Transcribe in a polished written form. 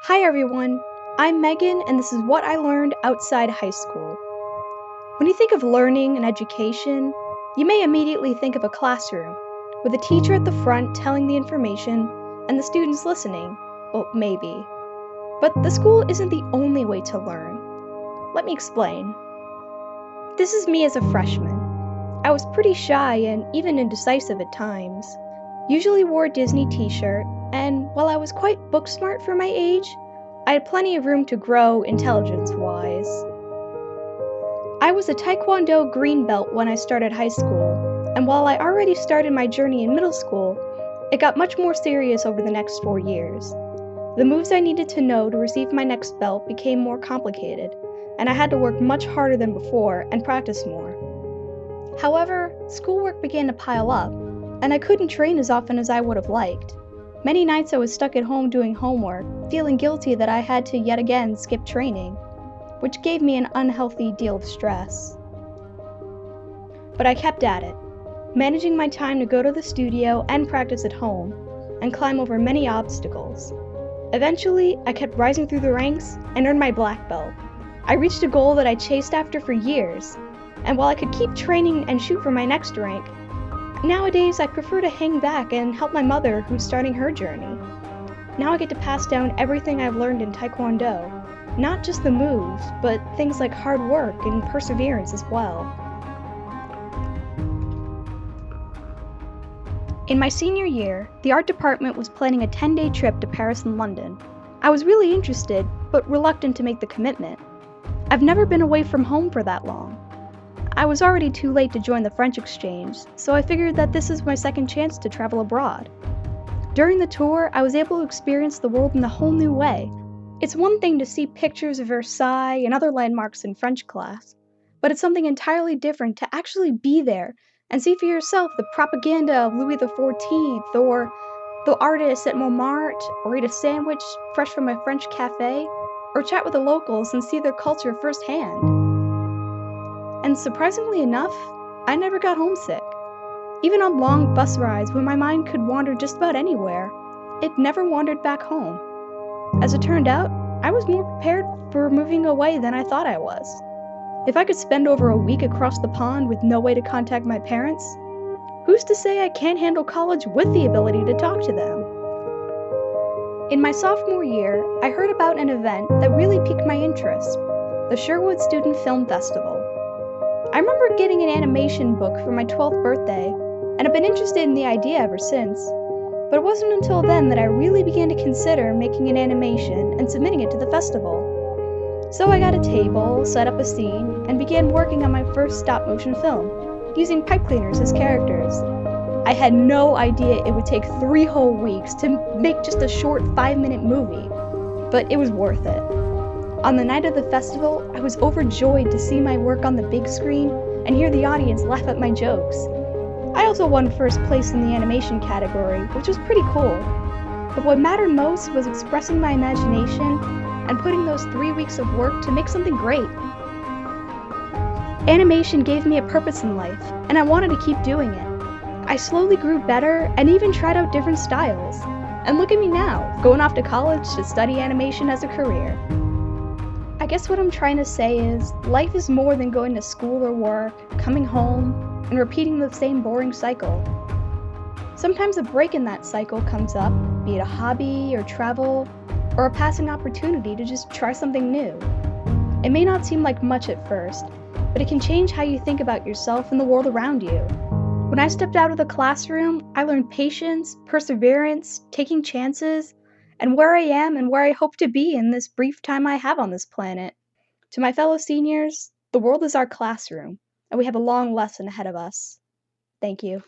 Hi everyone, I'm Megan, and this is what I learned outside high school. When you think of learning and education, you may immediately think of a classroom, with a teacher at the front telling the information and the students listening. Well, maybe. But the school isn't the only way to learn. Let me explain. This is me as a freshman. I was pretty shy and even indecisive at times. Usually wore a Disney t-shirt, and while I was quite book smart for my age, I had plenty of room to grow intelligence-wise. I was a Taekwondo green belt when I started high school, and while I already started my journey in middle school, it got much more serious over the next 4 years. The moves I needed to know to receive my next belt became more complicated, and I had to work much harder than before and practice more. However, schoolwork began to pile up, and I couldn't train as often as I would have liked. Many nights I was stuck at home doing homework, feeling guilty that I had to yet again skip training, which gave me an unhealthy deal of stress. But I kept at it, managing my time to go to the studio and practice at home, and climb over many obstacles. Eventually, I kept rising through the ranks and earned my black belt. I reached a goal that I chased after for years, and while I could keep training and shoot for my next rank, nowadays I prefer to hang back and help my mother who's starting her journey. Now I get to pass down everything I've learned in Taekwondo, not just the moves, but things like hard work and perseverance as well. In my senior year, the art department was planning a 10-day trip to Paris and London. I was really interested, but reluctant to make the commitment. I've never been away from home for that long. I was already too late to join the French exchange, so I figured that this is my second chance to travel abroad. During the tour, I was able to experience the world in a whole new way. It's one thing to see pictures of Versailles and other landmarks in French class, but it's something entirely different to actually be there and see for yourself the propaganda of Louis XIV, or the artists at Montmartre, or eat a sandwich fresh from a French cafe, or chat with the locals and see their culture firsthand. And surprisingly enough, I never got homesick. Even on long bus rides when my mind could wander just about anywhere, it never wandered back home. As it turned out, I was more prepared for moving away than I thought I was. If I could spend over a week across the pond with no way to contact my parents, who's to say I can't handle college with the ability to talk to them? In my sophomore year, I heard about an event that really piqued my interest, the Sherwood Student Film Festival. I remember getting an animation book for my 12th birthday, and I've been interested in the idea ever since. But it wasn't until then that I really began to consider making an animation and submitting it to the festival. So I got a table, set up a scene, and began working on my first stop-motion film, using pipe cleaners as characters. I had no idea it would take 3 whole weeks to make just a short 5-minute movie, but it was worth it. On the night of the festival, I was overjoyed to see my work on the big screen and hear the audience laugh at my jokes. I also won first place in the animation category, which was pretty cool. But what mattered most was expressing my imagination and putting those 3 weeks of work to make something great. Animation gave me a purpose in life, and I wanted to keep doing it. I slowly grew better and even tried out different styles. And look at me now, going off to college to study animation as a career. I guess what I'm trying to say is, life is more than going to school or work, coming home, and repeating the same boring cycle. Sometimes a break in that cycle comes up, be it a hobby or travel, or a passing opportunity to just try something new. It may not seem like much at first, but it can change how you think about yourself and the world around you. When I stepped out of the classroom, I learned patience, perseverance, taking chances, and where I am and where I hope to be in this brief time I have on this planet. To my fellow seniors, the world is our classroom, and we have a long lesson ahead of us. Thank you.